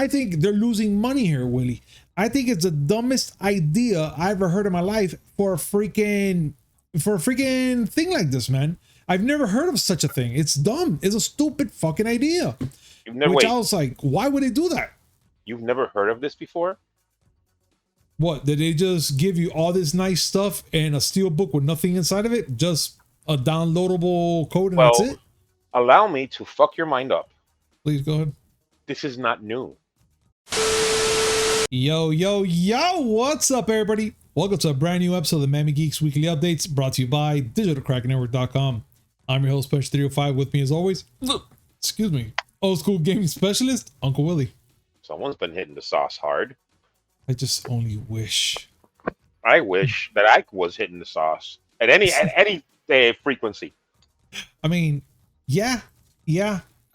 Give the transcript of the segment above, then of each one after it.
I think they're losing money here, Willie. I think it's the dumbest idea I ever heard in my life for a freaking thing like this, man. I've never heard of such a thing. It's dumb. It's a stupid fucking idea. I was like, why would they do that? You've never heard of this before? What, did they just give you all this nice stuff and a steel book with nothing inside of it? Just a downloadable code and that's it? Allow me to fuck your mind up. Please go ahead. This is not new. Yo, what's up, everybody? Welcome to a brand new episode of the Miami Geeks Weekly Updates, brought to you by digitalcracknetwork.com. I'm your host, Special 305. With me, as always, excuse me, old school gaming specialist, Uncle Willie. Someone's been hitting the sauce hard. I just only wish. I wish that I was hitting the sauce at any frequency. I mean, yeah.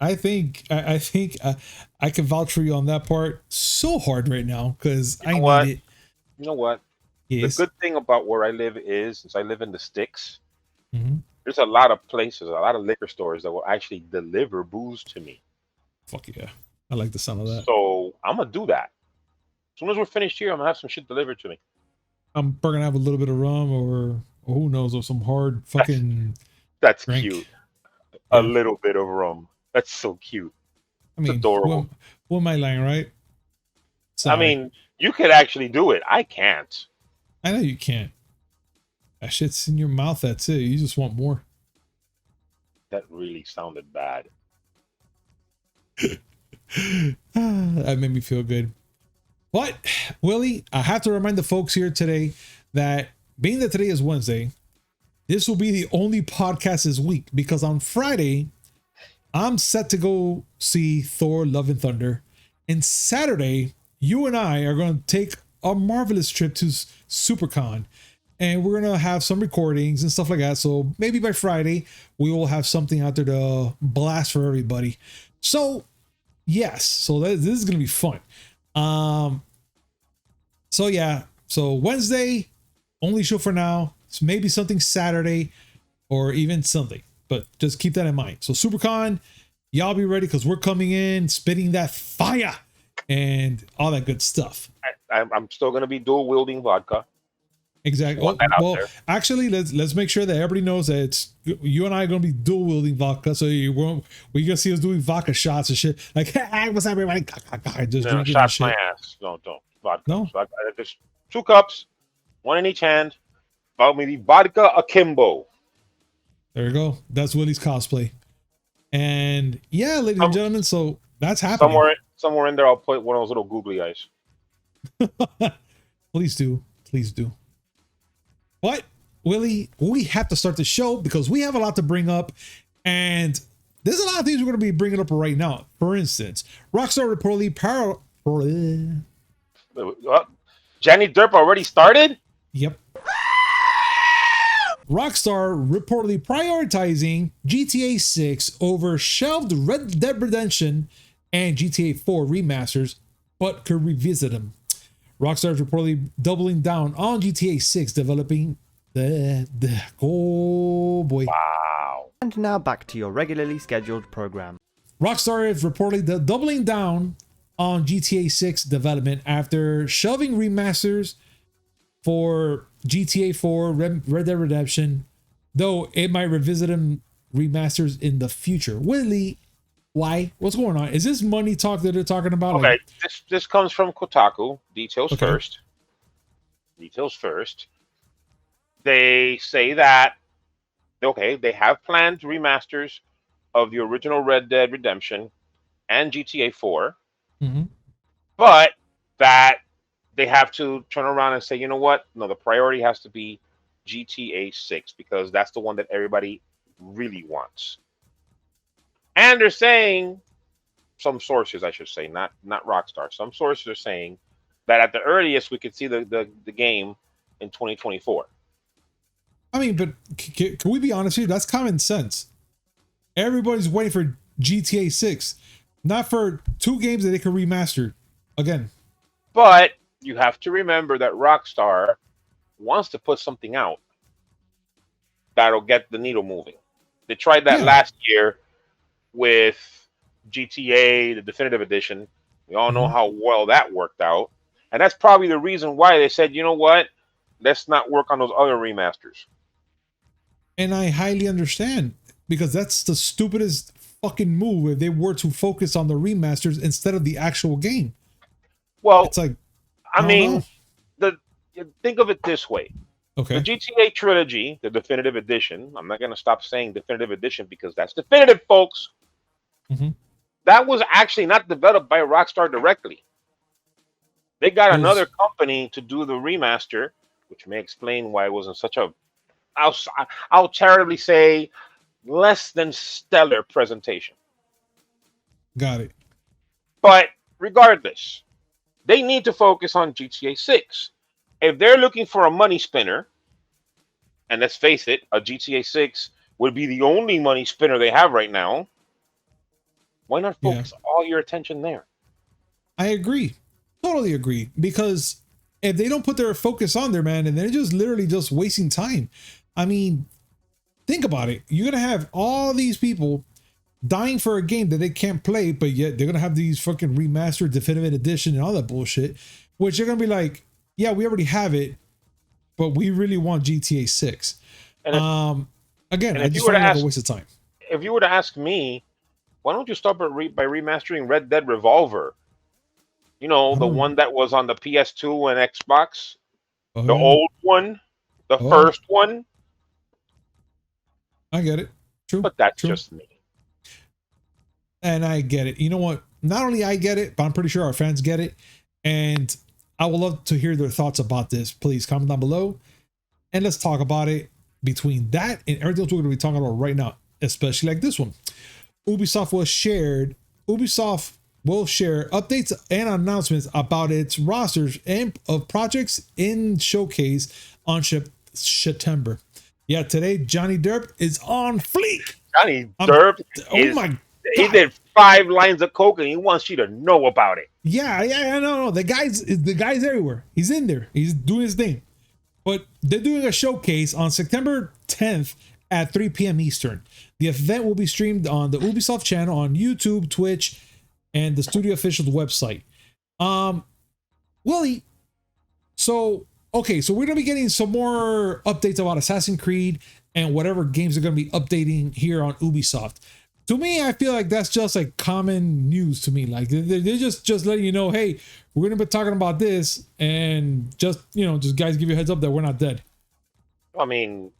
I think I can vouch for you on that part so hard right now because I need it. You know what? Yes. The good thing about where I live is, since I live in the sticks, there's a lot of places, a lot of liquor stores that will actually deliver booze to me. Fuck yeah. I like the sound of that. So I'm going to do that. As soon as we're finished here, I'm going to have some shit delivered to me. I'm probably going to have a little bit of rum or who knows, or some hard fucking That's drink. Cute. A little bit of rum. That's so cute. I mean, it's adorable. Who am I lying, right? Sorry. I mean, you could actually do it. I can't. I know you can't. That shit's in your mouth. That's it. You just want more. That really sounded bad. That made me feel good. But, Willie, I have to remind the folks here today that being that today is Wednesday, this will be the only podcast this week because on Friday, I'm set to go see Thor Love and Thunder. And Saturday, you and I are going to take a marvelous trip to SuperCon. And we're going to have some recordings and stuff like that. So maybe by Friday, we will have something out there to blast for everybody. So, yes. So this is going to be fun. So yeah. So Wednesday, only show for now. It's maybe something Saturday or even Sunday. But just keep that in mind. So SuperCon, y'all be ready because we're coming in, spitting that fire and all that good stuff. I'm still going to be dual wielding vodka. Exactly. Well, actually, let's make sure that everybody knows that it's you and I are going to be dual wielding vodka. So we're going to see us doing vodka shots and shit. Like, hey, what's up, everybody? Just shots my ass. No, don't. Vodka. No. So just 2 cups, one in each hand. About maybe vodka akimbo. There you go. That's Willie's cosplay. And yeah, ladies and gentlemen, so that's happening. Somewhere in there, I'll put one of those little googly eyes. Please do. But, Willie, we have to start the show because we have a lot to bring up. And there's a lot of things we're going to be bringing up right now. For instance, Rockstar reportedly Johnny Depp already started? Yep. Rockstar reportedly prioritizing GTA 6 over shelved Red Dead Redemption and GTA 4 remasters, but could revisit them. Rockstar is reportedly doubling down on GTA 6, developing oh boy. Wow. And now back to your regularly scheduled program. Rockstar is reportedly doubling down on GTA 6 development after shelving remasters for GTA 4, Red Dead Redemption, though it might revisit them remasters in the future. Willie, why? What's going on? Is this money talk that they're talking about? Okay, this comes from Kotaku. Details first. They say that, okay, they have planned remasters of the original Red Dead Redemption and GTA 4, but that they have to turn around and say, you know what? No, the priority has to be GTA 6 because that's the one that everybody really wants. And they're saying, some sources, I should say, not Rockstar. Some sources are saying that at the earliest we could see the game in 2024. I mean, but can we be honest here? That's common sense. Everybody's waiting for GTA 6, not for 2 games that they could remaster again. But you have to remember that Rockstar wants to put something out that'll get the needle moving. They tried that last year with GTA, the Definitive Edition, We all know how well that worked out. And that's probably the reason why they said, you know what? Let's not work on those other remasters. And I highly understand, because that's the stupidest fucking move if they were to focus on the remasters instead of the actual game. Well, it's like, I mean, think of it this way. Okay. The GTA trilogy, the definitive edition, I'm not going to stop saying definitive edition because that's definitive, folks. That was actually not developed by Rockstar directly. They got another company to do the remaster, which may explain why it wasn't such a, I'll charitably say, less than stellar presentation. Got it. But regardless, they need to focus on GTA 6. If they're looking for a money spinner, and let's face it, a GTA 6 would be the only money spinner they have right now, why not focus all your attention there? I agree. Totally agree. Because if they don't put their focus on there, man, and they're just literally just wasting time. I mean, think about it. You're going to have all these people dying for a game that they can't play, but yet they're going to have these fucking remastered definitive edition and all that bullshit, which they're going to be like, yeah, we already have it, but we really want GTA 6. And again, I just find it like a waste of time. If you were to ask me, why don't you start by remastering Red Dead Revolver? You know, the one that was on the PS2 and Xbox. The old one. The first one. I get it. True. But that's just me. And I get it. You know what? Not only I get it, but I'm pretty sure our fans get it. And I would love to hear their thoughts about this. Please comment down below. And let's talk about it between that and everything else we're going to be talking about right now. Especially like this one. Ubisoft will share updates and announcements about its rosters and of projects in showcase on September. Yeah, today Johnny Derp is on fleek. Johnny Derp he did 5 lines of coke and he wants you to know about it. Yeah, no. The guy's everywhere. He's in there. He's doing his thing. But they're doing a showcase on September 10th at 3 p.m. Eastern. The event will be streamed on the Ubisoft channel on YouTube, Twitch, and the studio official's website. Willie, so we're gonna be getting some more updates about Assassin's Creed and whatever games are gonna be updating here on Ubisoft. To me, I feel like that's just like common news to me. Like they're just letting you know, hey, we're gonna be talking about this, and just guys, give you a heads up that we're not dead. I mean,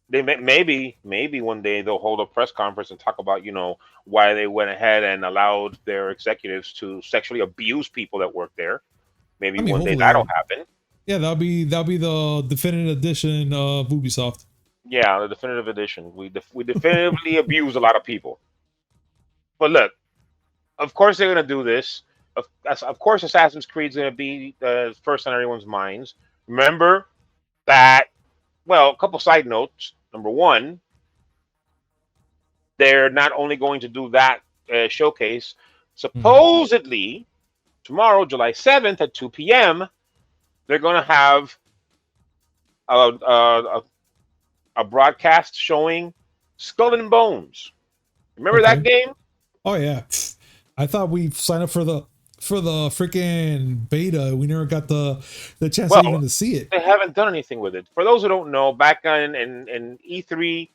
they maybe one day they'll hold a press conference and talk about why they went ahead and allowed their executives to sexually abuse people that work there. Maybe one day that'll happen. Yeah, that'll be the definitive edition of Ubisoft. Yeah, the definitive edition. We definitively abuse a lot of people. But look, of course they're gonna do this. Of course, Assassin's Creed's gonna be first on everyone's minds. Remember that. Well, a couple side notes. Number one, they're not only going to do that showcase. Supposedly, tomorrow, July 7th at 2 p.m., they're going to have a broadcast showing Skull and Bones. Remember that game? Oh yeah, I thought we signed up for the freaking beta. We never got the chance even to see it. They haven't done anything with it. For those who don't know, back in E3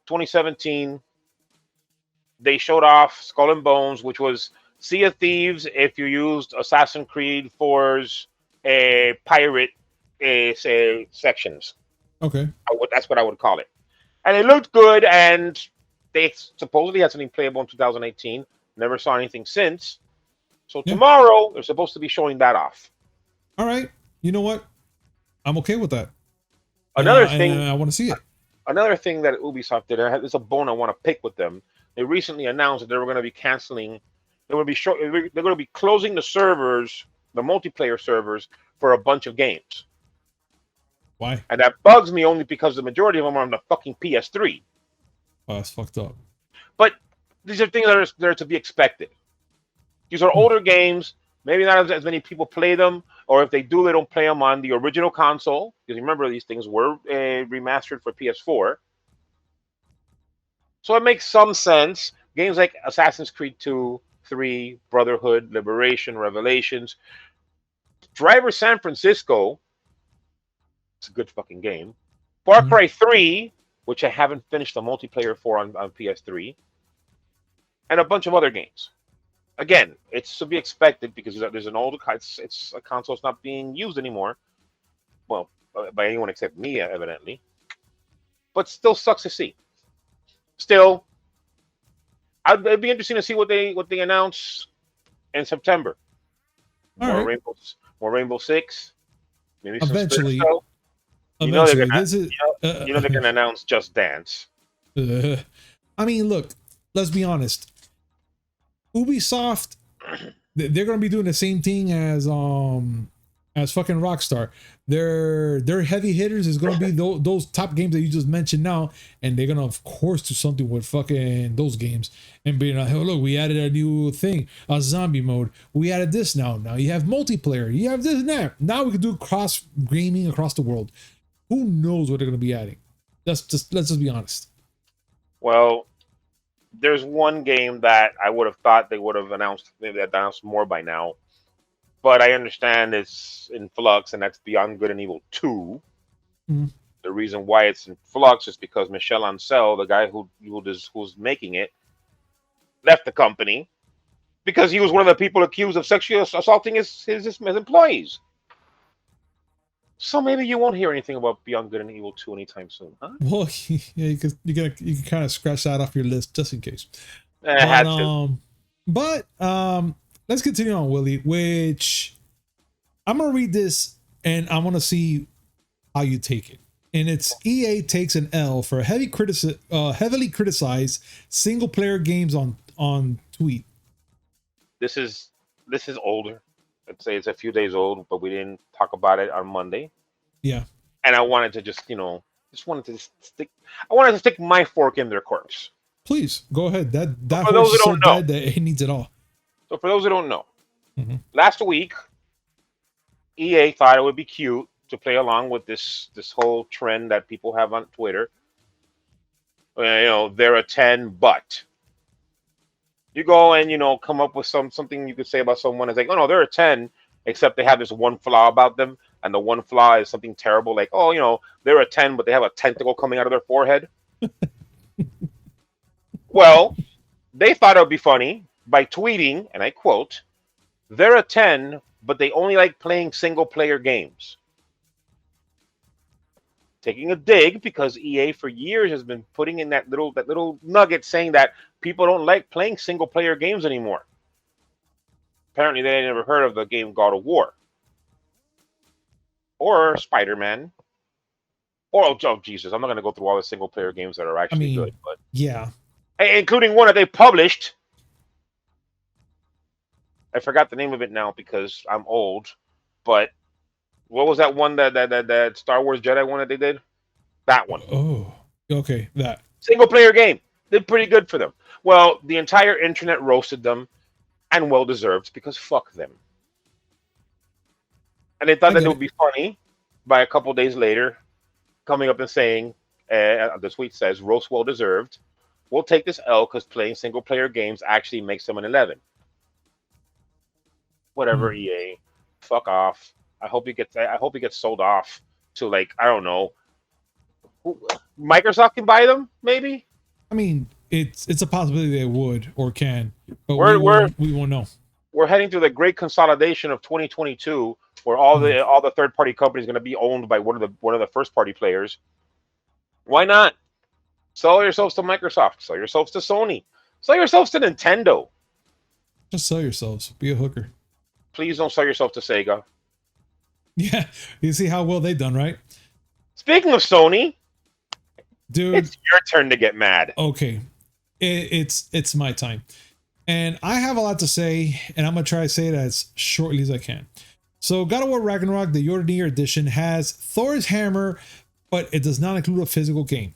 2017, they showed off Skull and Bones, which was Sea of Thieves if you used Assassin's Creed 4's pirate sections. Okay. That's what I would call it. And it looked good, and they supposedly had something playable in 2018. Never saw anything since. So tomorrow, they're supposed to be showing that off. All right. You know what? I'm okay with that. Another thing, I want to see it. Another thing that Ubisoft did, there's a bone I want to pick with them. They recently announced that they were going to be canceling. They're going to be closing the servers, the multiplayer servers, for a bunch of games. Why? And that bugs me only because the majority of them are on the fucking PS3. Oh, that's fucked up. But these are things that are to be expected. These are older games. Maybe not as many people play them, or if they do, they don't play them on the original console. Because remember, these things were remastered for PS4. So it makes some sense. Games like Assassin's Creed 2, 3, Brotherhood, Liberation, Revelations, Driver San Francisco. It's a good fucking game. Far Cry 3, which I haven't finished the multiplayer for on PS3, and a bunch of other games. Again, it's to be expected because there's an old, it's a console's not being used anymore. Well, by anyone except me, evidently. But still sucks to see. Still, it'd be interesting to see what they announce in September. More Rainbow Six. Maybe some eventually. Stuff. You know they're gonna announce Just Dance. I mean, look, let's be honest. Ubisoft, they're gonna be doing the same thing as fucking Rockstar. Their heavy hitters is gonna be those top games that you just mentioned now, and they're gonna of course do something with fucking those games and be like, oh look, we added a new thing, a zombie mode. We added this now. Now you have multiplayer. You have this and that. Now we can do cross gaming across the world. Who knows what they're gonna be adding? Let's just be honest. Well, there's one game that I would have thought they would have announced. Maybe announced more by now. But I understand it's in flux, and that's Beyond Good and Evil 2. Mm. The reason why it's in flux is because Michel Ancel, the guy who's making it, left the company because he was one of the people accused of sexually assaulting his employees. So maybe you won't hear anything about Beyond Good and Evil 2 anytime soon, huh? Well, yeah, you can kind of scratch that off your list just in case. But let's continue on, Willie, which I'm going to read this and I want to see how you take it. And it's EA takes an L for heavily criticized single player games on tweet. This is older. I'd say it's a few days old, but we didn't talk about it on Monday. Yeah. And I wanted to I wanted to stick my fork in their corpse. Please go ahead. That horse is so dead that it needs it all. So for those who don't know, last week, EA thought it would be cute to play along with this whole trend that people have on Twitter. They're a 10, but you go and come up with something you could say about someone. It's like, oh no, they're a 10, except they have this one flaw about them, and the one flaw is something terrible, like, oh, they're a 10, but they have a tentacle coming out of their forehead. Well, they thought it would be funny by tweeting, and I quote, "They're a 10, but they only like playing single-player games." Taking a dig because EA for years has been putting in that little nugget saying that people don't like playing single-player games anymore. Apparently, they had never heard of the game God of War. Or Spider-Man. Or, oh Jesus, I'm not going to go through all the single-player games that are actually good. But yeah. Including one that they published. I forgot the name of it now because I'm old. But what was that one that Star Wars Jedi one that they did? That one. Oh, okay, that. Single-player game. Did pretty good for them. Well, the entire internet roasted them, and well-deserved, because fuck them. And they thought that it would be funny by a couple days later coming up and saying, the tweet says, roast well-deserved. We'll take this L because playing single-player games actually makes them an 11. Whatever, EA. Fuck off. I hope he gets sold off to, like, I don't know. Microsoft can buy them, maybe? I mean, it's a possibility they would or can, but we won't know. We're heading through the great consolidation of 2022, where all the third-party companies are going to be owned by one of the first-party players. Why not? Sell yourselves to Microsoft. Sell yourselves to Sony. Sell yourselves to Nintendo. Just sell yourselves. Be a hooker. Please don't sell yourself to Sega. Yeah, you see how well they've done, right? Speaking of Sony, dude, it's your turn to get mad. Okay, it's my time, and I have a lot to say, and I'm gonna try to say it as shortly as I can. So, God of War Ragnarok, the Jotnar edition, has Thor's hammer, but it does not include a physical game.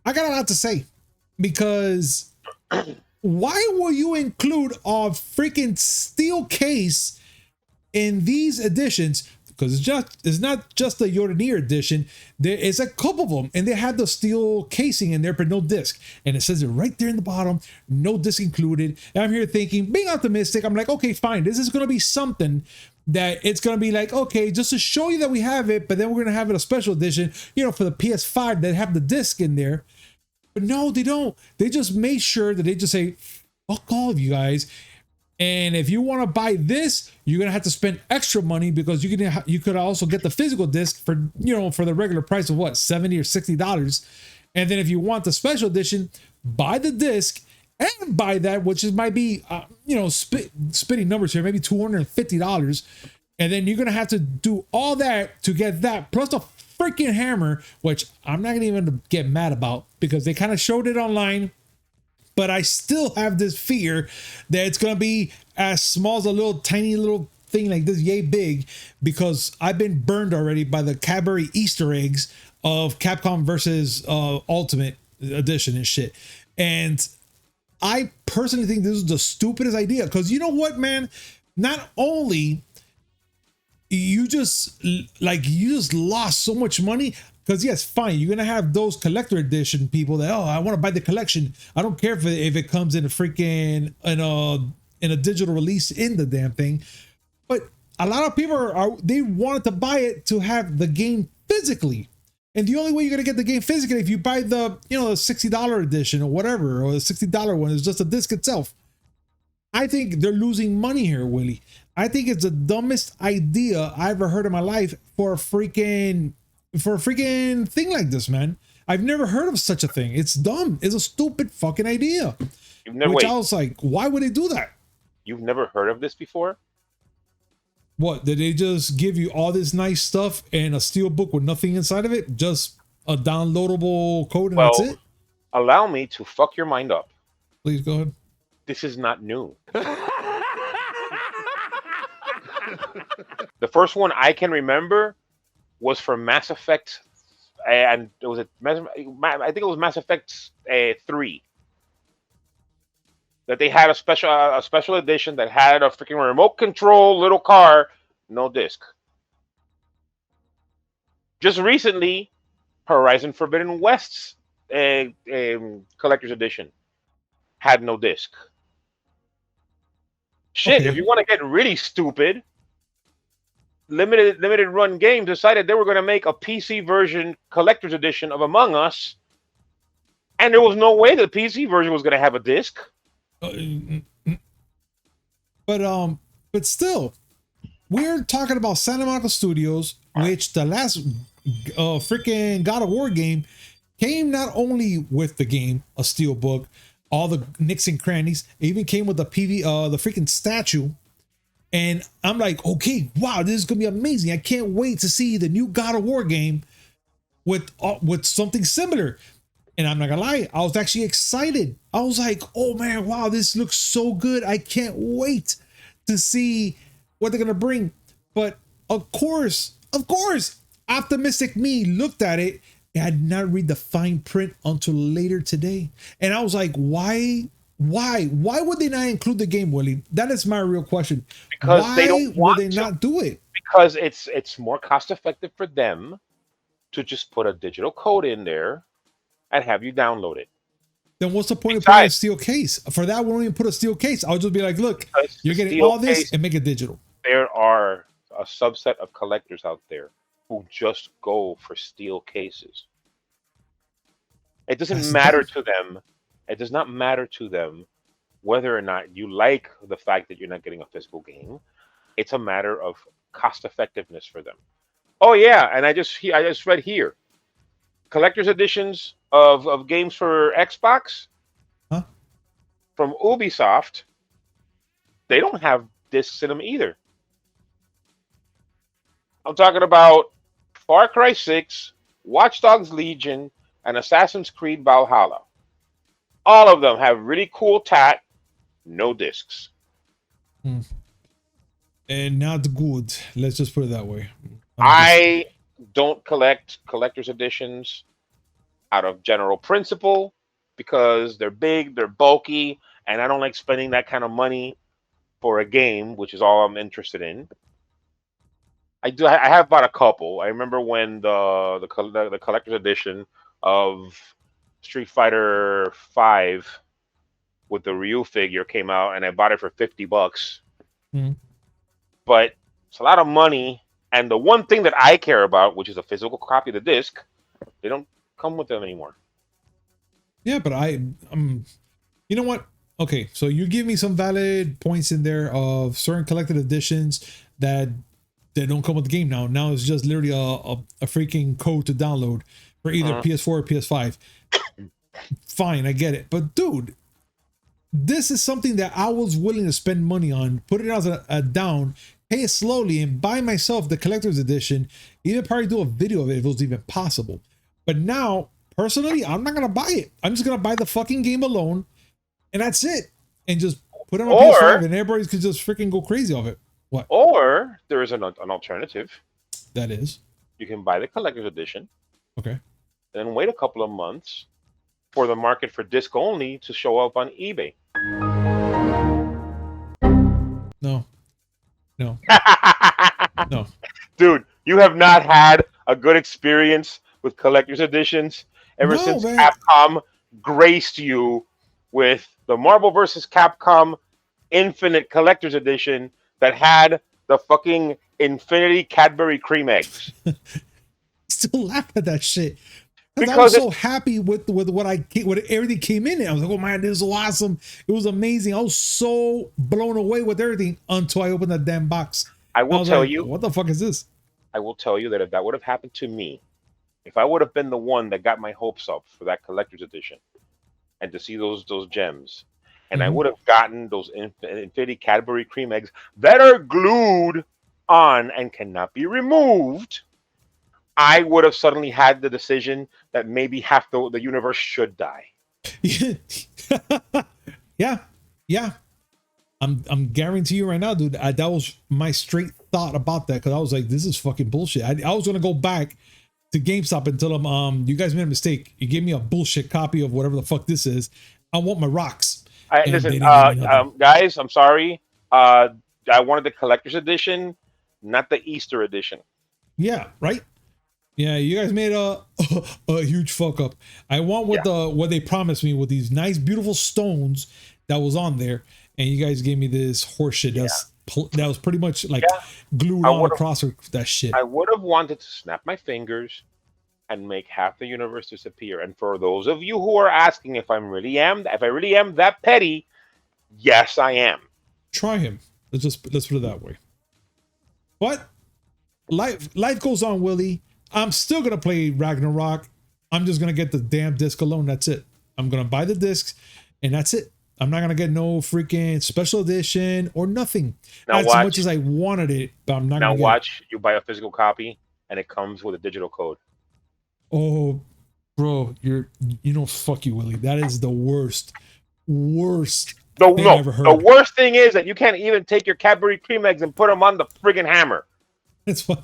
I got a lot to say because why will you include a freaking steel case in these editions? because it's not just the Jotnar edition. There is a couple of them, and they had the steel casing in there, but no disc. And it says it right there in the bottom, no disc included. And I'm here thinking, being optimistic, I'm like, okay, fine. This is gonna be something that it's gonna be like, okay, just to show you that we have it, but then we're gonna have it a special edition, for the PS5 that have the disc in there. But no, they don't. They just made sure that they just say, fuck all of you guys. And if you want to buy this, you're gonna have to spend extra money, because you could also get the physical disc for for the regular price of what, $70 or $60. And then if you want the special edition, buy the disc and buy that, which might be spitting numbers here, maybe $250. And then you're gonna have to do all that to get that, plus the freaking hammer, which I'm not gonna even get mad about, because they kind of showed it online. But I still have this fear that it's going to be as small as a little tiny little thing like this, yay big, because I've been burned already by the Cadbury Easter eggs of Capcom versus Ultimate Edition and shit. And I personally think this is the stupidest idea, because you know what, man? Not only you just lost so much money. Because yes, fine, you're gonna have those collector edition people that, I want to buy the collection. I don't care if it comes in a freaking in a digital release in the damn thing. But a lot of people they wanted to buy it to have the game physically, and the only way you're gonna get the game physically if you buy the the $60 edition or whatever, or the $60 one is just the disc itself. I think they're losing money here, Willie. I think it's the dumbest idea I ever heard in my life for a freaking thing like this, man. I've never heard of such a thing. It's dumb. It's a stupid fucking idea. I was like, why would they do that? You've never heard of this before? What, did they just give you all this nice stuff and a steel book with nothing inside of it? Just a downloadable code and that's it? Allow me to fuck your mind up. Please go ahead. This is not new. The first one I can remember was for Mass Effect, and I think it was Mass Effect 3. That they had a special edition that had a freaking remote control little car, no disc. Just recently, Horizon Forbidden West's collector's edition had no disc. Shit, okay. If you want to get really stupid, limited run games decided they were going to make a PC version collector's edition of Among Us, and there was no way the PC version was going to have a disc. But still, we're talking about Santa Monica Studios, which the last freaking God of War game came not only with the game, a steelbook, all the nicks and crannies, it even came with the the freaking statue. And I'm like, okay, wow, this is gonna be amazing. I can't wait to see the new God of War game with something similar. And I'm not gonna lie, I was actually excited. I was like, oh man, wow, this looks so good. I can't wait to see what they're gonna bring. But of course, optimistic me looked at it and I did not read the fine print until later today. And I was like, why would they not include the game, Willie? That is my real question. Because why they don't want would they not do it? Because it's more cost effective for them to just put a digital code in there and have you download it. Then what's the point of putting a steel case? For that, we won't even put a steel case. I'll just be like, look, you're getting all this and make it digital. There are a subset of collectors out there who just go for steel cases. It doesn't matter to them. It does not matter to them whether or not you like the fact that you're not getting a physical game. It's a matter of cost effectiveness for them. Oh yeah, and I just read here, collector's editions of games for Xbox from Ubisoft, they don't have discs in them either. I'm talking about Far Cry 6, Watch Dogs Legion, and Assassin's Creed Valhalla. All of them have really cool tat, no discs. And not good. Let's just put it that way. I don't collect collector's editions out of general principle because they're big, they're bulky, and I don't like spending that kind of money for a game, which is all I'm interested in. I do. I have bought a couple. I remember when the collector's edition of Street Fighter Five with the Ryu figure came out, and I bought it for $50. Mm. But it's a lot of money, and the one thing that I care about, which is a physical copy of the disc, they don't come with them anymore. Yeah, but you know what? Okay, so you give me some valid points in there of certain collected editions that don't come with the game now. Now it's just literally a freaking code to download for either PS4 or PS5. Fine, I get it. But dude, this is something that I was willing to spend money on, put it as a down, pay it slowly, and buy myself the collector's edition, even probably do a video of it if it was even possible. But now, personally, I'm not gonna buy it. I'm just gonna buy the fucking game alone, and that's it. And just put it on PS5 and everybody could just freaking go crazy off it. What? Or there is an alternative. That is. You can buy the collector's edition. Okay. And then wait a couple of months for the market for disc only to show up on eBay. No. No. No. Dude, you have not had a good experience with collector's editions ever since Capcom graced you with the Marvel vs. Capcom Infinite Collector's Edition that had the fucking Infinity Cadbury cream eggs. Still laugh at that shit. Because I was so happy with what everything came in. I was like, oh man, this is so awesome. It was amazing. I was so blown away with everything until I opened that damn box. I will tell you. What the fuck is this? I will tell you that if that would have happened to me, if I would have been the one that got my hopes up for that collector's edition and to see those gems, and I would have gotten those Infinity Cadbury cream eggs that are glued on and cannot be removed, I would have suddenly had the decision that maybe half the universe should die. Yeah. I'm guaranteeing you right now, dude. That was my straight thought about that, because I was like, this is fucking bullshit. I was gonna go back to GameStop and tell them, you guys made a mistake. You gave me a bullshit copy of whatever the fuck this is. I want my rocks. Listen, guys, I'm sorry. I wanted the collector's edition, not the Easter edition. Yeah, right. Yeah, you guys made a huge fuck up. I want what they promised me with these nice, beautiful stones that was on there, and you guys gave me this horseshit that was pretty much like glued on across that shit. I would have wanted to snap my fingers and make half the universe disappear. And for those of you who are asking if I really am that petty, yes, I am. Try him. Let's put it that way. But life goes on, Willie. I'm still gonna play Ragnarok. I'm just gonna get the damn disc alone. That's it. I'm gonna buy the discs, and that's it. I'm not gonna get no freaking special edition or nothing. Now as much as I wanted it, but I'm not. Now watch. You buy a physical copy, and it comes with a digital code. Oh, bro, fuck you, Willie. That is the worst thing I ever heard. The worst thing is that you can't even take your Cadbury cream eggs and put them on the friggin' hammer. That's fine.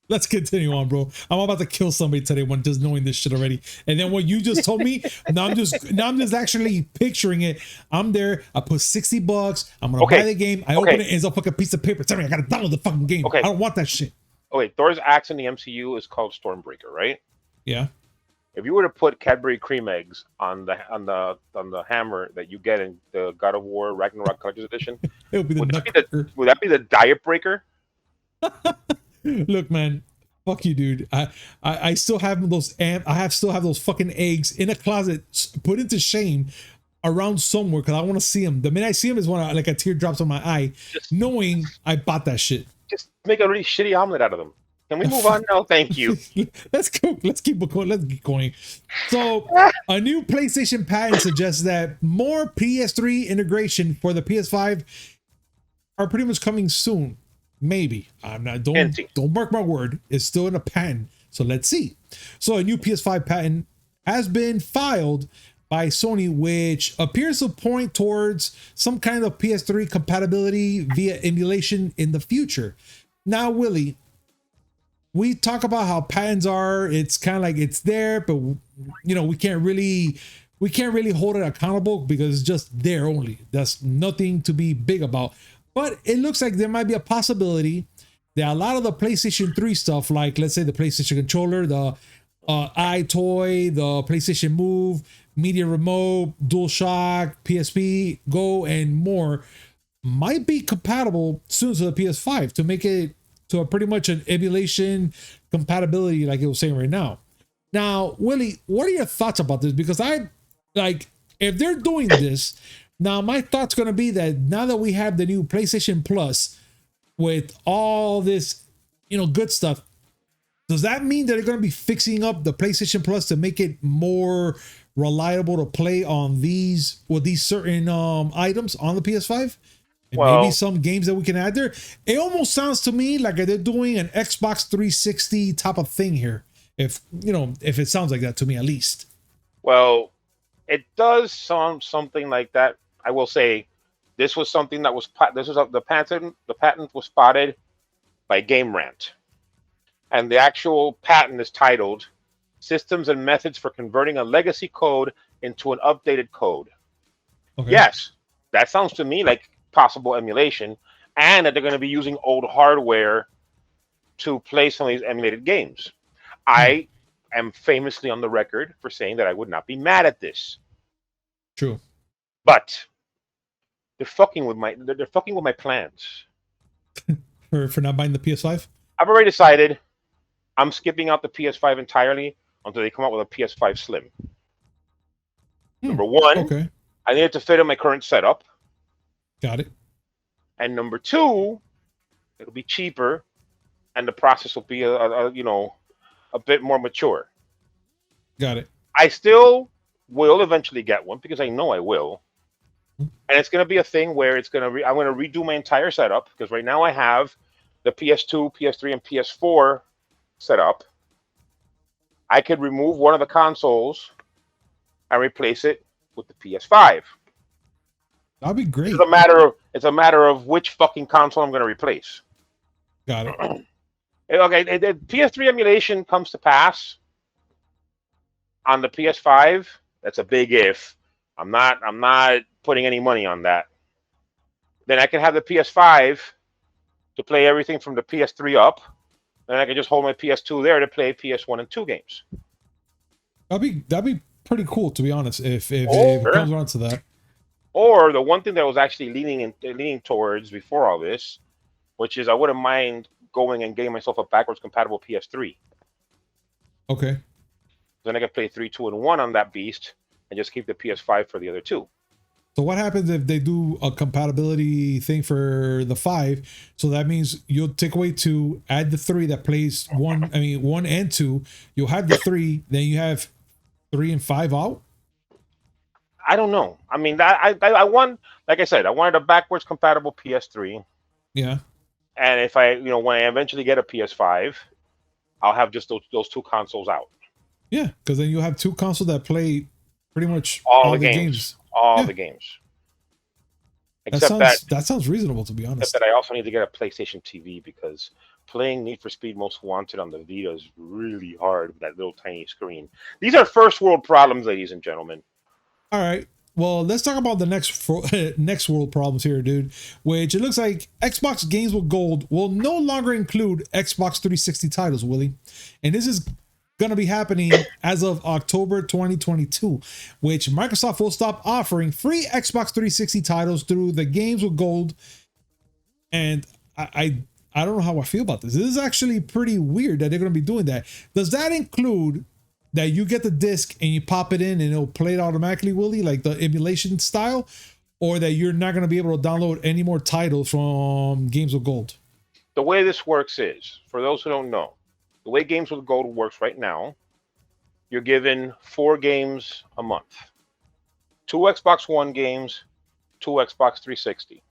Let's continue on, bro. I'm about to kill somebody today when just knowing this shit already. And then what you just told me, now I'm just actually picturing it. I'm there. I put $60. I'm gonna buy the game. I open it and it's a fucking piece of paper. Tell me I gotta download the fucking game. I don't want that shit. Okay, Thor's axe in the MCU is called Stormbreaker, right? Yeah. If you were to put Cadbury cream eggs on the hammer that you get in the God of War Ragnarok Collector's Edition, would that be the diet breaker? Look, man, fuck you, dude. I still have those still have those fucking eggs in a closet, put into shame around somewhere, because I want to see them. The minute I see them is when a tear drops on my eye, knowing I bought that shit. Just make a really shitty omelet out of them. Can we move on now? Thank you. Let's go. Let's keep going. Let's keep going. So, a new PlayStation patent suggests that more PS3 integration for the PS5 are pretty much coming soon. Maybe. I'm not. Don't mark my word. It's still in a patent. So let's see. So a new PS5 patent has been filed by Sony, which appears to point towards some kind of PS3 compatibility via emulation in the future. Now, Willie, we talk about how patents are. It's kind of like it's there, but we can't really hold it accountable because it's just there only. That's nothing to be big about. But it looks like there might be a possibility that a lot of the PlayStation 3 stuff, like let's say the PlayStation controller, the iToy, the PlayStation Move, Media Remote, DualShock, PSP, Go, and more, might be compatible soon to the PS5 to make it to a pretty much an emulation compatibility, like it was saying right now. Now, Willie, what are your thoughts about this? Because I like, if they're doing this, now my thought's gonna be that now that we have the new PlayStation Plus with all this, good stuff, does that mean that they're gonna be fixing up the PlayStation Plus to make it more reliable to play on these certain items on the PS5? And maybe some games that we can add there. It almost sounds to me like they're doing an Xbox 360 type of thing here. If it sounds like that to me, at least. Well, it does sound something like that. I will say, this was something that was the patent. The patent was spotted by Game Rant, and the actual patent is titled "Systems and Methods for Converting a Legacy Code into an Updated Code." Okay. Yes, that sounds to me like possible emulation, and that they're going to be using old hardware to play some of these emulated games. I am famously on the record for saying that I would not be mad at this. True. But they're fucking with my plans. for not buying the PS5? I've already decided I'm skipping out the PS5 entirely until they come out with a PS5 Slim. Number one, okay, I need it to fit in my current setup. Got it. And number two, it'll be cheaper, and the process will be a bit more mature. Got it. I still will eventually get one because I know I will, and it's going to be a thing where I'm going to redo my entire setup, because right now I have the PS2, PS3, and PS4 set up. I could remove one of the consoles and replace it with the PS5. That'd be great. It's a matter of which fucking console I'm going to replace. Got it. Okay, the PS3 emulation comes to pass on the PS5. That's a big if. I'm not putting any money on that. Then I can have the PS5 to play everything from the PS3 up. Then I can just hold my PS2 there to play PS1 and 2 games. That'd be pretty cool, to be honest, if it comes around to that. Or the one thing that I was actually leaning towards before all this, which is I wouldn't mind going and getting myself a backwards compatible PS3. Okay. Then I can play 3, 2, and 1 on that beast and just keep the PS5 for the other two. So what happens if they do a compatibility thing for the 5? So that means you'll take away 2, add the 3 that plays 1 and 2. You'll have the 3, then you have 3 and 5 out? I don't know. I mean, I want, like I said, I wanted a backwards compatible PS3. Yeah. And if when I eventually get a PS5, I'll have just those two consoles out. Yeah, because then you have 2 consoles that play pretty much all the games. All the games. Except that sounds reasonable, to be honest. Except that I also need to get a PlayStation TV, because playing Need for Speed Most Wanted on the Vita is really hard with that little tiny screen. These are first world problems, ladies and gentlemen. All right. Well, let's talk about the next world problems here, dude. Which it looks like Xbox Games with Gold will no longer include Xbox 360 titles, Willie. And this is going to be happening as of October 2022, which Microsoft will stop offering free Xbox 360 titles through the Games with Gold. And I don't know how I feel about this. This is actually pretty weird that they're going to be doing that. Does that include that you get the disc and you pop it in and it'll play it automatically, Willie, like the emulation style, or that you're not going to be able to download any more titles from Games with Gold? The way this works is, for those who don't know, the way Games with Gold works right now, you're given 4 games a month. 2 Xbox One games, 2 Xbox 360.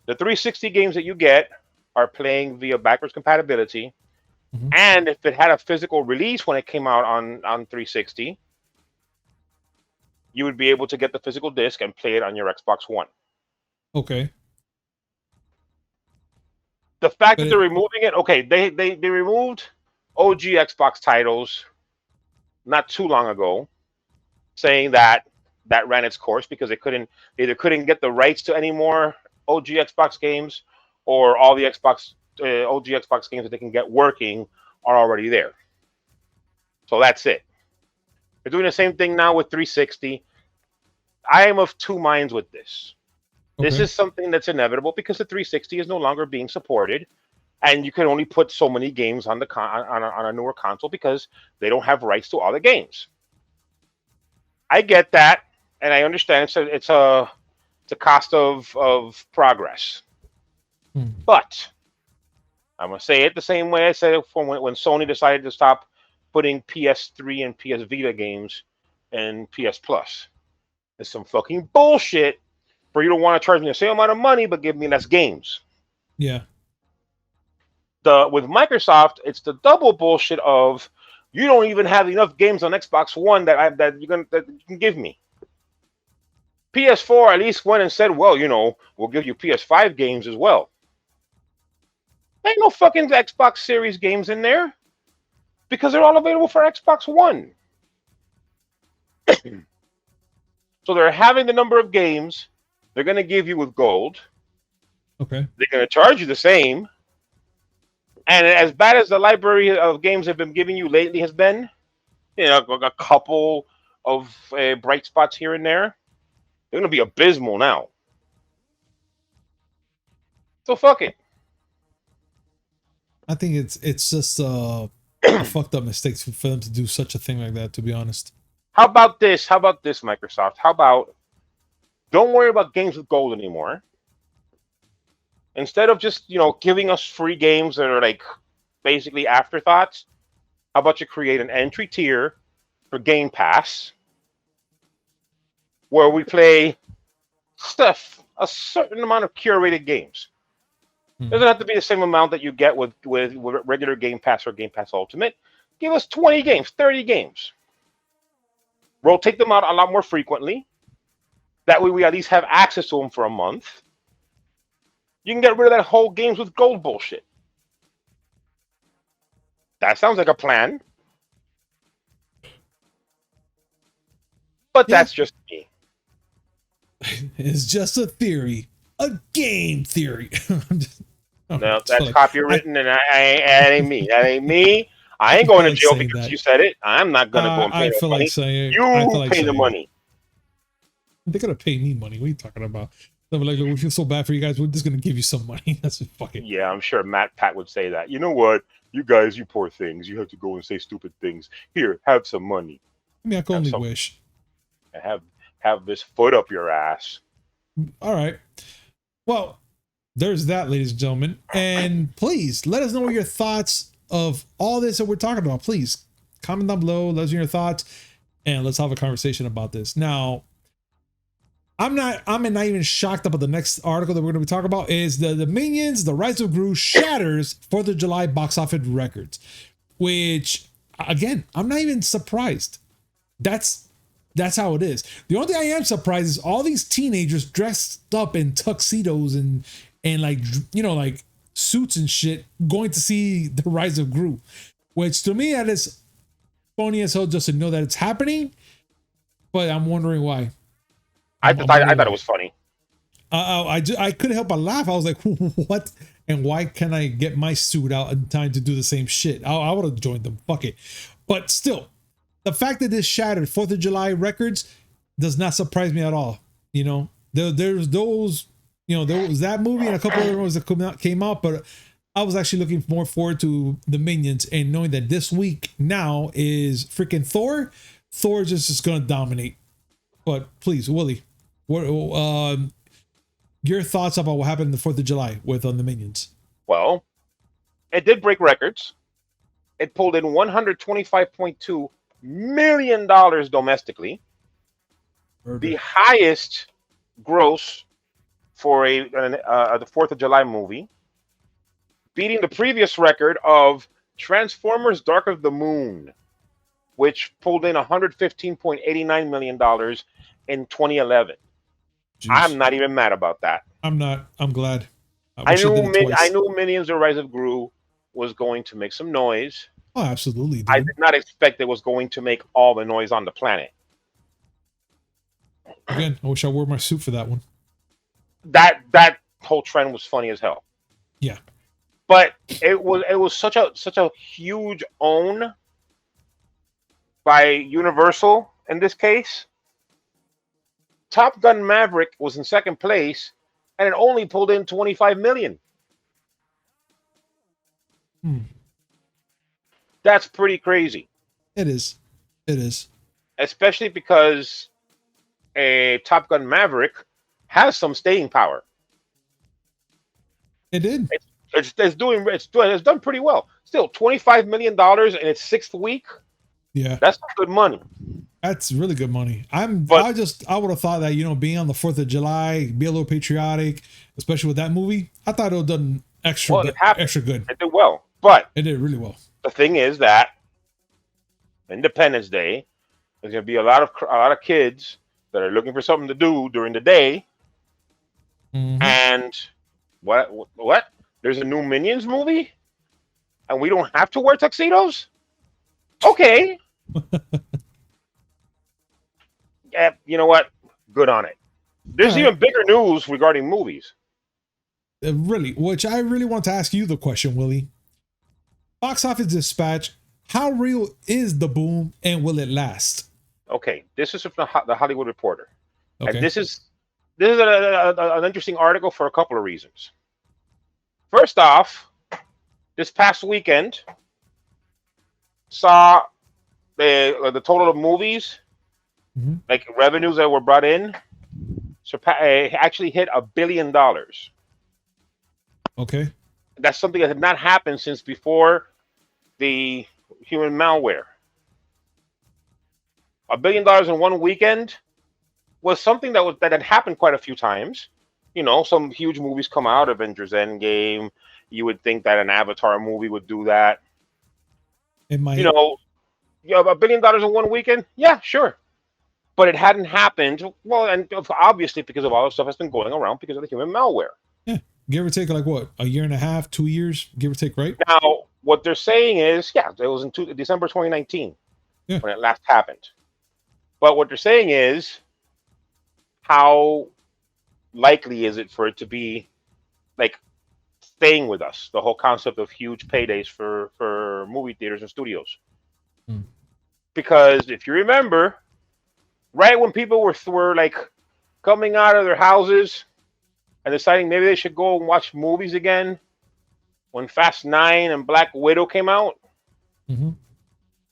The 360 games that you get are playing via backwards compatibility. Mm-hmm. And if it had a physical release when it came out on 360, you would be able to get the physical disc and play it on your Xbox One. Okay. The fact that they're removing it, okay, they removed OG Xbox titles not too long ago, saying that ran its course because they couldn't get the rights to any more OG Xbox games or all the OG Xbox games that they can get working are already there. So that's it. They're doing the same thing now with 360. I am of two minds with this. Okay. This is something that's inevitable because the 360 is no longer being supported, and you can only put so many games on on a newer console because they don't have rights to all the games. I get that, and I understand it's a cost of progress. But I'm gonna say it the same way I said it when Sony decided to stop putting PS3 and PS Vita games in PS Plus. It's some fucking bullshit for you to want to charge me the same amount of money but give me less games. Yeah. With Microsoft, it's the double bullshit of you don't even have enough games on Xbox One that you can give me. PS4 at least went and said, well, we'll give you PS5 games as well. Ain't no fucking Xbox Series games in there because they're all available for Xbox One. So they're having the number of games they're going to give you with gold. Okay. They're going to charge you the same. And as bad as the library of games they've been giving you lately has been, a couple of bright spots here and there, they're going to be abysmal now. So fuck it. I think it's just a fucked up mistake for them to do such a thing like that, to be honest. How about this, Microsoft? How about don't worry about games with gold anymore. Instead of just, giving us free games that are like basically afterthoughts, how about you create an entry tier for Game Pass where we play a certain amount of curated games. Doesn't have to be the same amount that you get with regular Game Pass or Game Pass Ultimate. Give us 20 games, 30 games. Rotate them out a lot more frequently. That way we at least have access to them for a month. You can get rid of that whole games with gold bullshit. That sounds like a plan. But that's just me. It's just a theory. A game theory. No, that's copywritten, and that ain't me. That ain't me. I ain't going to jail because you said it. I'm not going to go and pay the money. You pay the money. They're going to pay me money. What are you talking about? They're like, we feel so bad for you guys. We're just going to give you some money. That's just fucking. Yeah, I'm sure Pat would say that. You know what? You guys, you poor things. You have to go and say stupid things. Here, have some money. I mean, I can only wish. Have this foot up your ass. All right. Well, there's that, ladies and gentlemen. And please let us know your thoughts of all this that we're talking about. Please comment down below. Let us know your thoughts, and let's have a conversation about this. Now, I'm not even shocked about the next article that we're going to be talking about is the Minions, the Rise of Gru shatters 4th of July box office records, which again, I'm not even surprised. That's how it is. The only thing I am surprised is all these teenagers dressed up in tuxedos and like, like suits and shit going to see the Rise of Gru, which to me that is phony as hell just to know that it's happening. But I'm wondering why. I thought it was funny. I couldn't help but laugh. I was like, what? And why can't I get my suit out in time to do the same shit? I would have joined them. Fuck it. But still, the fact that this shattered 4th of July records does not surprise me at all. There's those, there was that movie and a couple other ones that came out, but I was actually looking more forward to the Minions and knowing that this week now is freaking Thor. Thor is just going to dominate. But please, Willie, what your thoughts about what happened on the 4th of July with the Minions? Well, it did break records. It pulled in $125.2 million domestically, the highest gross for the 4th of July movie, beating the previous record of Transformers Dark of the Moon, which pulled in $115.89 million in 2011. Jeez. I'm not even mad about that. I'm not. I'm glad. I knew Minions: The Rise of Gru was going to make some noise. Oh, absolutely. Dude. I did not expect it was going to make all the noise on the planet. Again, I wish I wore my suit for that one. That whole trend was funny as hell. Yeah. But it was such a huge own by Universal in this case. Top Gun Maverick was in second place, and it only pulled in 25 million. That's pretty crazy. It is. It is. Especially because a Top Gun Maverick has some staying power. It did. It's done pretty well. Still, $25 million in its sixth week. Yeah, that's good money. That's really good money. I would have thought that, you know, being on the 4th of July, be a little patriotic, especially with that movie. I thought it would have done extra good. It did well, but it did really well. The thing is that Independence Day, there's gonna be a lot of kids that are looking for something to do during the day, and what? There's a new Minions movie, and we don't have to wear tuxedos. Okay. Yeah, you know what? Good on it. There's even bigger news regarding movies. Really, which I really want to ask you the question, Willie. Box Office Dispatch, how real is the boom and will it last? Okay, this is from the Hollywood Reporter. Okay. And this is an interesting article for a couple of reasons. First off, this past weekend saw the total of movies, like revenues that were brought in, actually hit $1 billion. Okay. That's something that had not happened since before the human malware. $1 billion in one weekend was something that had happened quite a few times. You know, some huge movies come out, Avengers Endgame. You would think that an Avatar movie would do that. You know, $1 billion in one weekend? Yeah, sure. But it hadn't happened. Well, and obviously because of all the stuff that's been going around because of the human malware. Yeah. Give or take, like what, a year and a half, 2 years, give or take, right? Now, what they're saying is, yeah, it was in December 2019 when it last happened. But what they're saying is, how likely is it for it to be like staying with us? The whole concept of huge paydays for movie theaters and studios. Because if you remember, right when people were like coming out of their houses and deciding maybe they should go and watch movies again, when Fast 9 and Black Widow came out,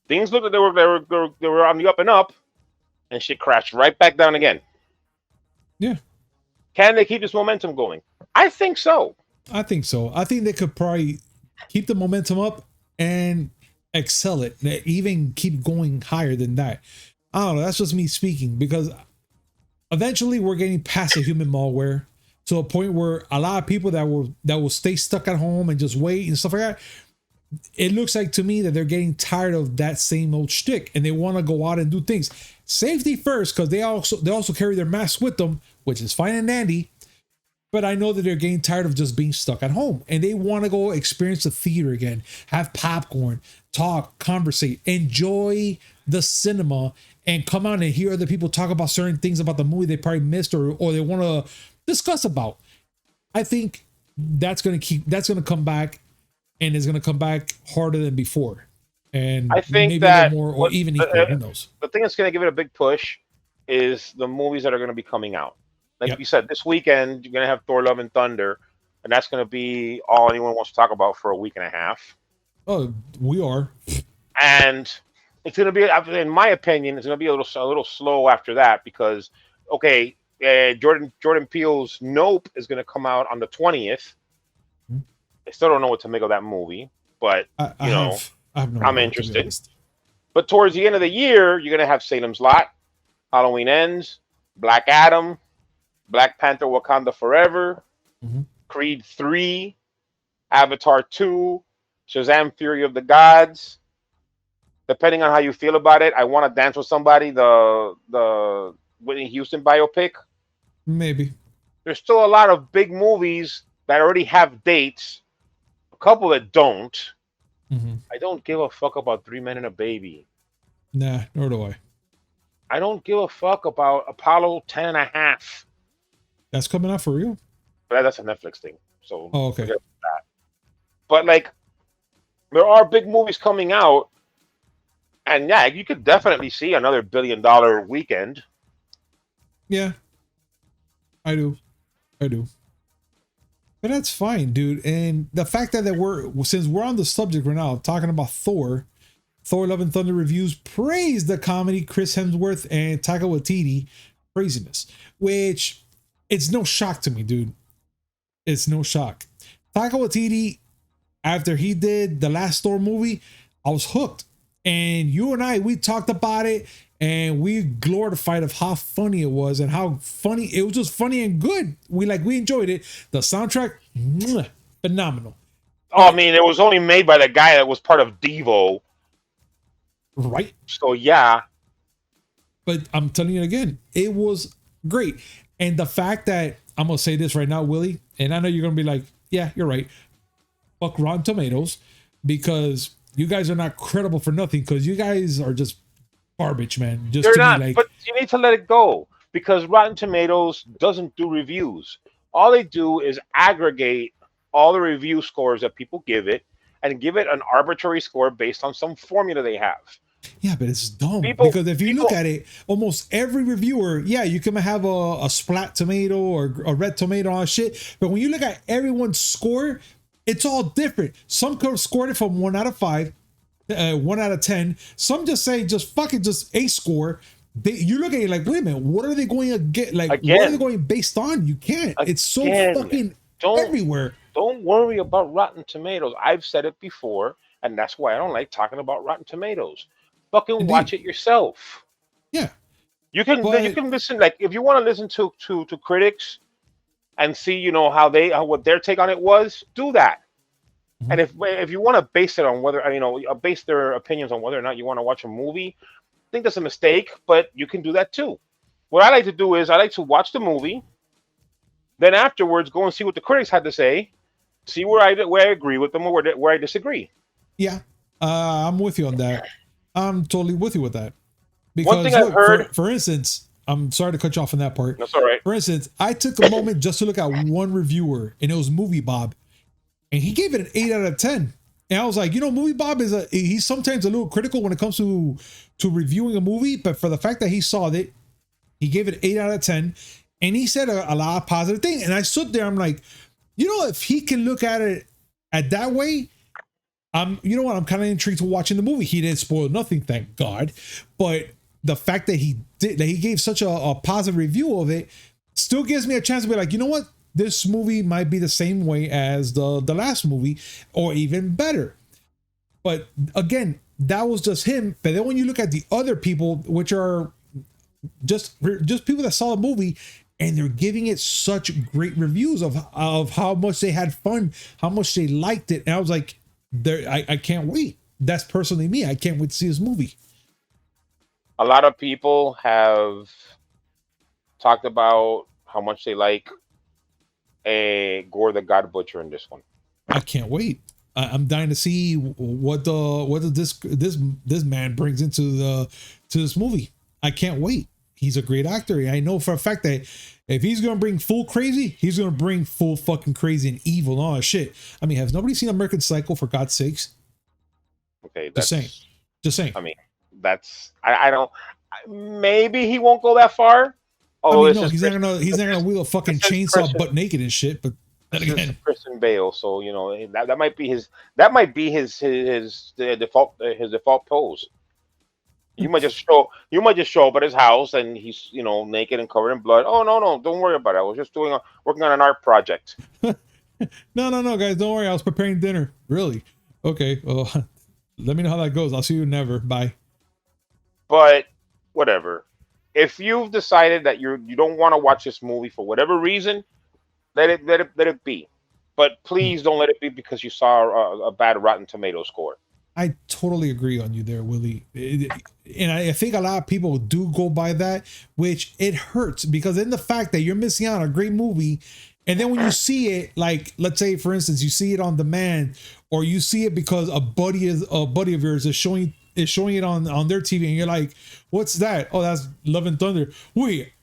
things looked like they were on the up and up, and shit crashed right back down again. Yeah. Can they keep this momentum going? I think so. I think so. I think they could probably keep the momentum up and excel it, even keep going higher than that. I don't know. That's just me speaking, because eventually we're getting past the human malware to a point where a lot of people that will stay stuck at home and just wait and stuff like that. It looks like to me that they're getting tired of that same old shtick and they want to go out and do things. Safety first, because they also carry their masks with them, which is fine and dandy. But I know that they're getting tired of just being stuck at home and they want to go experience the theater again, have popcorn, talk, conversate, enjoy the cinema, and come out and hear other people talk about certain things about the movie they probably missed or they want to discuss about. I think that's going to come back, and it's going to come back harder than before. And I think maybe that more or even equal. Who knows? The thing that's going to give it a big push is the movies that are going to be coming out. Like you said, this weekend you're going to have Thor: Love and Thunder, and that's going to be all anyone wants to talk about for a week and a half. Oh, we are. And it's going to be, in my opinion, it's going to be a little slow after that because, okay, Jordan Peele's Nope is going to come out on the 20th. I still don't know what to make of that movie, but I'm interested. But towards the end of the year, you're going to have Salem's Lot, Halloween Ends, Black Adam, Black Panther: Wakanda Forever, Creed 3, Avatar 2, Shazam: Fury of the Gods. Depending on how you feel about it, I Want to Dance with Somebody, the Whitney Houston biopic. Maybe. There's still a lot of big movies that already have dates. A couple that don't. I don't give a fuck about Three Men and a Baby. Nah, nor do I. I don't give a fuck about Apollo 10 and a half. That's coming out for real? But that's a Netflix thing. So Oh, okay. forget that. But like, there are big movies coming out, and yeah, you could definitely see another $1 billion weekend. Yeah, I do. I do. But that's fine, dude. And the fact that since we're on the subject right now, talking about Thor Love and Thunder reviews praise the comedy Chris Hemsworth and Taika Waititi Craziness, which it's no shock to me, dude. It's no shock. Taika Waititi, after he did the last Thor movie, I was hooked. And you and I, we talked about it and we glorified of how funny it was and how funny it was, just funny and good. We enjoyed it. The soundtrack, phenomenal. Oh, I mean, it was only made by the guy that was part of Devo. Right. So yeah. But I'm telling you again, it was great. And the fact that I'm gonna say this right now, Willie, and I know you're gonna be like, yeah, you're right. Fuck Rotten Tomatoes, because you guys are not credible for nothing, because you guys are just garbage, man. Just They're to not, me, like, but you need to let it go, because Rotten Tomatoes doesn't do reviews. All they do is aggregate all the review scores that people give it and give it an arbitrary score based on some formula they have. yeah, but it's dumb, because if you look at it, almost every reviewer, yeah, you can have a splat tomato or a red tomato on shit, but when you look at everyone's score, it's all different. Some scored it from 1 out of 5, 1 out of 10. Some just say just fucking just a score. You look at it like, wait a minute, what are they going to get? Like, what are they going based on? You can't. It's so fucking everywhere. Don't worry about Rotten Tomatoes. I've said it before, and that's why I don't like talking about Rotten Tomatoes. Fucking watch it yourself. Yeah. You can listen, like, if you want to listen to critics and see, you know, what their take on it was, do that. Mm-hmm. And if you want to base it on whether, you know, base their opinions on whether or not you want to watch a movie, I think that's a mistake, but you can do that too. What I like to do is I like to watch the movie, then afterwards go and see what the critics had to say, see where I agree with them or where I disagree. Yeah, I'm with you on that. I'm totally with you with that. Because one thing I've heard, for instance, I'm sorry to cut you off on that part. That's all right. For instance, I took a moment just to look at one reviewer, and it was Movie Bob, and he gave it an 8 out of 10. And I was like, you know, Movie Bob he's sometimes a little critical when it comes to reviewing a movie, but for the fact that he saw it, he gave it 8 out of 10, and he said a lot of positive things. And I stood there, I'm like, you know, if he can look at it at that way, you know what? I'm kind of intrigued to watching the movie. He didn't spoil nothing, thank God. But the fact that he gave such a positive review of it still gives me a chance to be like, you know what? This movie might be the same way as the last movie, or even better. But again, that was just him. But then when you look at the other people, which are just people that saw the movie, and they're giving it such great reviews of how much they had fun, how much they liked it, and I was like, I can't wait. That's personally me. I can't wait to see this movie. A lot of people have talked about how much they like a Gore the God Butcher in this one. I can't wait. I'm dying to see what this man brings into this movie. I can't wait. He's a great actor. I know for a fact that if he's gonna bring full crazy, he's gonna bring full fucking crazy and evil and all that shit. I mean, has nobody seen American Psycho, for God's sakes? Okay, just saying. I mean, that's I don't. Maybe he won't go that far. Oh, I mean, no, he's not gonna wheel a fucking chainsaw butt naked and shit. But then again, Christian Bale, so you know that might be his default pose. You might just show up at his house and he's, you know, naked and covered in blood. Oh no, don't worry about it. I was just working on an art project. No, guys, don't worry. I was preparing dinner. Really? Okay. Well, let me know how that goes. I'll see you never. Bye. But whatever. If you've decided that you don't want to watch this movie for whatever reason, let it be. But please don't let it be because you saw a bad Rotten Tomato score. I totally agree on you there, Willie. And I think a lot of people do go by that, which it hurts, because in the fact that you're missing out on a great movie, and then when you see it, like, let's say for instance, you see it on demand, or you see it because a buddy of yours is showing it on their TV, and you're like, what's that? Oh, that's Love and Thunder. Wait,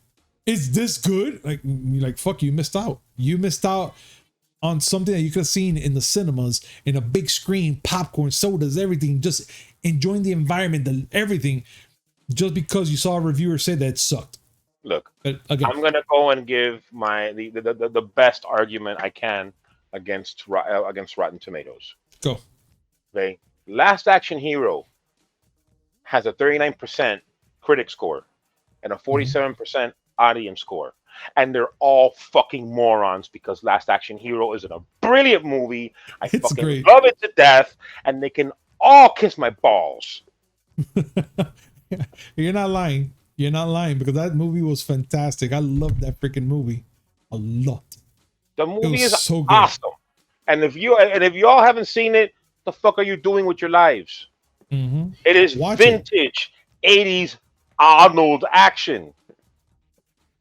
is this good? Like, you're like, fuck, you missed out. You missed out on something that you could have seen in the cinemas, in a big screen, popcorn, sodas, everything, just enjoying the environment, everything, just because you saw a reviewer say that it sucked. Look, but again, I'm gonna go and give the best argument I can against Rotten Tomatoes. Go. Okay, Last Action Hero has a 39% critic score and a 47% audience score. And they're all fucking morons because Last Action Hero is a brilliant movie. I It's fucking great. love it to death, and they can all kiss my balls. You're not lying. You're not lying, because that movie was fantastic. I loved that freaking movie a lot. The movie is so good. awesome. And if you all haven't seen it, the fuck are you doing with your lives? It is vintage 80s Arnold action.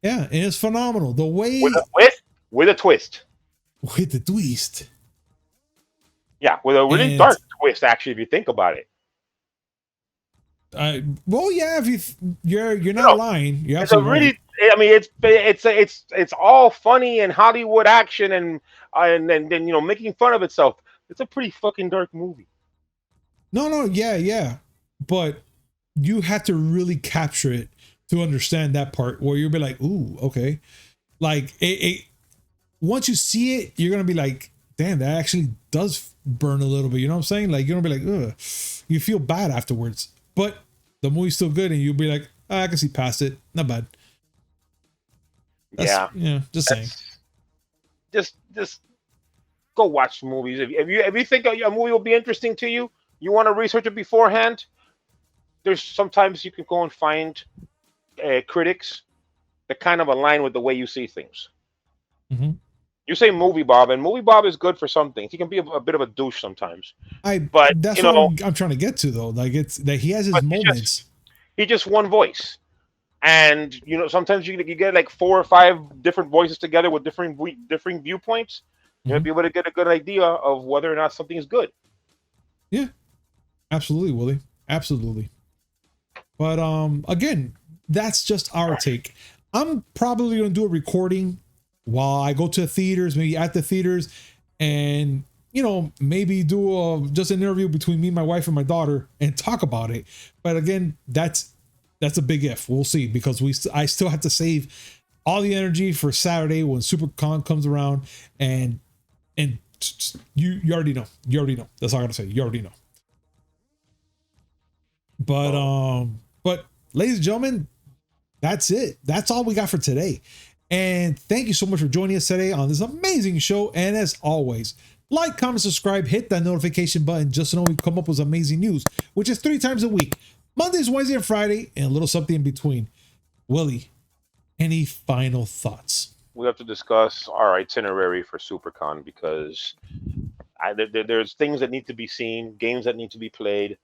Yeah, and it's phenomenal. The way with a twist. With the twist. Yeah, with a really dark twist, actually, if you think about it. Well, yeah, if you're not lying. You're it's a really right. I mean, it's all funny and Hollywood action and making fun of itself. It's a pretty fucking dark movie. No, yeah. But you have to really capture it to understand that part where you'll be like, ooh, okay. Like it once you see it, you're gonna be like, damn, that actually does burn a little bit. You know what I'm saying? Like you're gonna be like, ugh. You feel bad afterwards. But the movie's still good, and you'll be like, I can see past it. Not bad. Just saying. Just go watch movies. If you think a movie will be interesting to you, you want to research it beforehand. There's sometimes you can go and find critics that kind of align with the way you see things. You say Movie Bob, and Movie Bob is good for some things. He can be a bit of a douche sometimes. But that's what I'm trying to get to, though. Like it's that he has his moments. He just one voice, and sometimes you get like 4 or 5 different voices together with different viewpoints. You'll be able to get a good idea of whether or not something is good. Yeah, absolutely, Willie. Absolutely. But again, that's just our take. I'm probably gonna do a recording while I go to the theaters, maybe at the theaters, and maybe do just an interview between me, my wife, and my daughter, and talk about it. But again, that's a big if. We'll see, because I still have to save all the energy for Saturday when SuperCon comes around, and you already know. You already know. That's all I gotta say. You already know. But ladies and gentlemen, that's it. That's all we got for today. And thank you so much for joining us today on this amazing show. And as always, like, comment, subscribe, hit that notification button just to know we come up with amazing news, which is 3 times a week: Mondays, Wednesday, and Friday, and a little something in between. Willie, any final thoughts? We have to discuss our itinerary for SuperCon, because there's things that need to be seen, games that need to be played,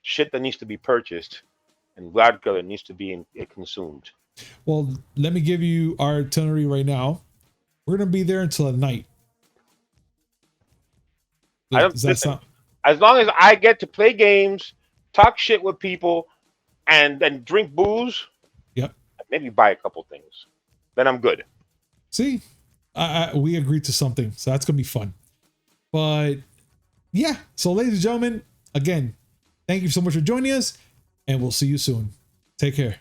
shit that needs to be purchased, and vodka that needs to be consumed. Well, let me give you our itinerary right now. We're going to be there until at night. As long as I get to play games, talk shit with people, and drink booze, maybe buy a couple things, then I'm good. See, we agreed to something, so that's going to be fun. But yeah, so ladies and gentlemen, again, thank you so much for joining us, and we'll see you soon. Take care.